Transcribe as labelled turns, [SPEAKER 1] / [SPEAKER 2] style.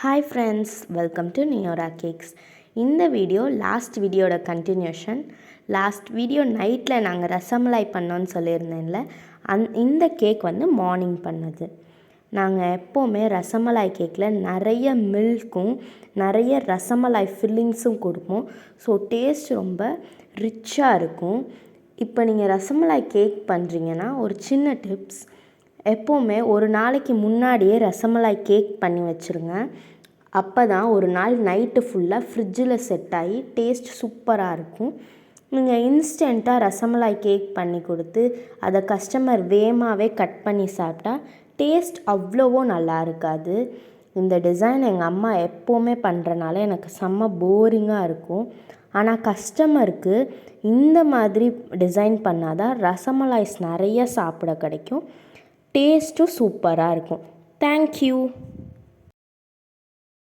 [SPEAKER 1] Hi friends, welcome to Neora cakes. இந்த video last வீடியோட continuation. Last video நைட்டில் நாங்கள் ரசமலாய் பண்ணோன்னு சொல்லியிருந்தேன்ல, இந்த கேக் வந்து மார்னிங் பண்ணது. நாங்கள் எப்போவுமே ரசமலாய் கேக்கில் நிறைய மில்க்கும் நிறைய ரசமலாய் ஃபில்லிங்ஸும் கொடுப்போம். ஸோ டேஸ்ட் ரொம்ப ரிச்சாக இருக்கும். இப்போ நீங்கள் ரசமலாய் கேக் பண்ணுறீங்கன்னா ஒரு சின்ன டிப்ஸ், எப்போவுமே ஒரு நாளைக்கு முன்னாடியே ரசமலாய் கேக் பண்ணி வச்சுருங்க. அப்போ தான் ஒரு நாள் நைட்டு ஃபுல்லாக ஃப்ரிட்ஜில் செட் ஆகி டேஸ்ட் சூப்பராக இருக்கும். நீங்கள் இன்ஸ்டண்ட்டாக ரசமலாய் கேக் பண்ணி கொடுத்து அதை கஸ்டமர் வேகமாகவே கட் பண்ணி சாப்பிட்டா டேஸ்ட் அவ்வளவோ நல்லா இருக்காது. இந்த டிசைன் எங்கள் அம்மா எப்போவுமே பண்ணுறனால எனக்கு செம்ம போரிங்காக இருக்கும். ஆனால் கஸ்டமருக்கு இந்த மாதிரி டிசைன் பண்ணால் தான் ரசமலாய்ஸ் நிறைய சாப்பிட கிடைக்கும். டேஸ்ட்டும் சூப்பராக இருக்கும். தேங்க்யூ.